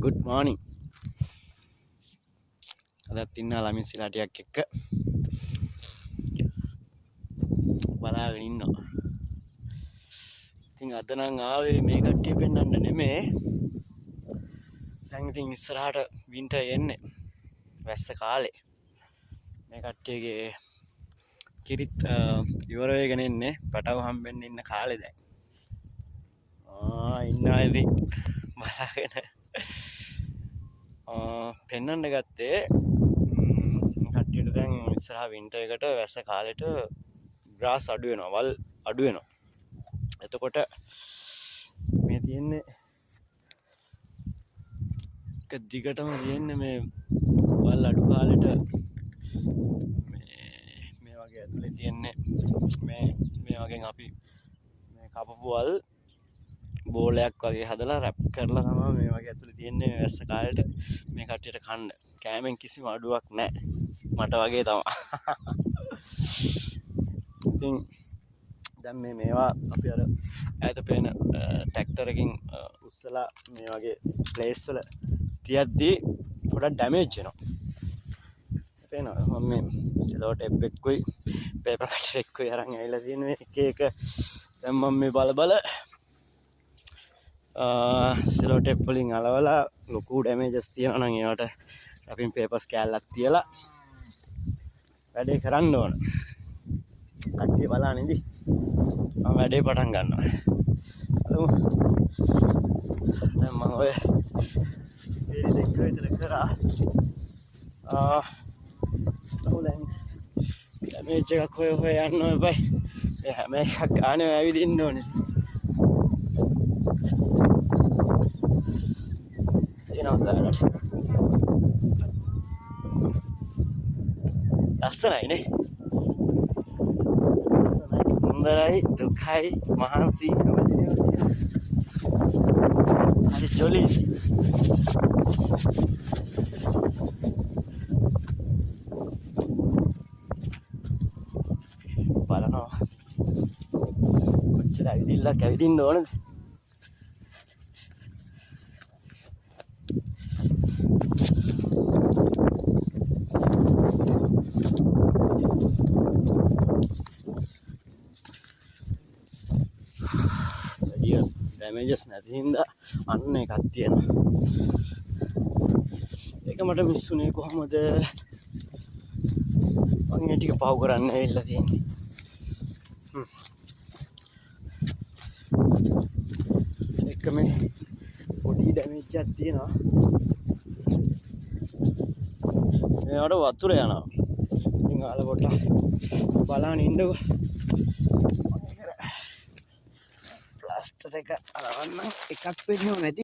good morning. අදත් ඉන්නවා ළමින්සිලා ටිකක් එක්ක බලාගෙන ඉන්නවා. ඉතින් අද නම් ආවේ මේ කට්ටිය පෙන්නන්න නෙමෙයි. දැන් ඉතින් ඉස්සරහට වින්ටර් එන්නේ. වැස්ස කාලේ. මේ කට්ටියගේ කිරිත් ඉවර වෙගෙන ඉන්නේ. පැටව හම්බෙන්න ඉන්න කාලේ දැන්. ඉන්නවා ඉතින් බලාගෙන පෙන්නන්න ගත්තේ කට්ටියට දැන් ඉස්සරහ වින්ටර් එකට වැස්ස කාලෙට ග්‍රාස් අඩු වෙනවා, වල් අඩු වෙනවා. එතකොට මේ තියෙන්නේ එක දිගටම තියෙන්නේ මේ වල් අඩු කාලෙට මේ වගේ ඇතුලේ තියෙන්නේ මේ වගේ අපි මේ කපපු වල් බෝලයක් වගේ හදලා රැප් කරලා තමයි මේ වගේ ඇතුලේ තියෙන්නේ වැස්ස කාලෙට මේ කට්ටියට කන්න. කෑමෙන් කිසිම අඩුවක් නැහැ. මට වගේ තමයි. ඉතින් දැන් මේවා අපි අර ඈත පේන ට්‍රැක්ටර් එකකින් උස්සලා මේ වගේ ප්ලේස් වල තියද්දී පොඩක් ඩැමේජ් වෙනවා. පේනවා මම මේ සෙලෝ ටේප් එකකුයි පේපර් කටර් එකකුයි අරන් ඇවිල්ලා තියෙන මේ එක දැන් මම මේ බල සෙලෝ ටේප් වලින් අලවලා ලොකු ඩැමේජස් තියෙනවා නම් ඒවට රැපින් පේපර්ස් කෑල්ලක් තියලා වැඩේ කරන්න ඕන. කට්ටිය බලන්න ඉඳි. මම වැඩේ පටන් ගන්නවා. දැන් මම ඔය පීරි දෙක විතර කරා. දැන් ඩැමේජ් එකක් හොය යන්න ඕනේ බයි. ඒ හැම එකක් ගානේ ඇවිදින්න ඕනේ. ලස්සනයිනේ. සුන්දරයි, දුකයි, මහන්සි හරි ජොලි. බලනවා කොච්චර ඇවිදින්න ඕනද. ඩැමේජස් නැති හින්දා අන්න එකක් තියෙනවා. ඒක මට මිස් වුණේ කොහමද? මම ඒ ටික පහු කරන්න ඇවිල්ලා තියෙන්නේ. එක මේ පොඩි ඩැමේජ් එකක් තියෙනවා. මේවට වතුර යනවා. ඉතින් ආල පොඩ්ඩක් බලන්න ඉන්නකෝ. ප්ලාස්ටර් එක අරවන්න එකක් වෙන්නේ නැති.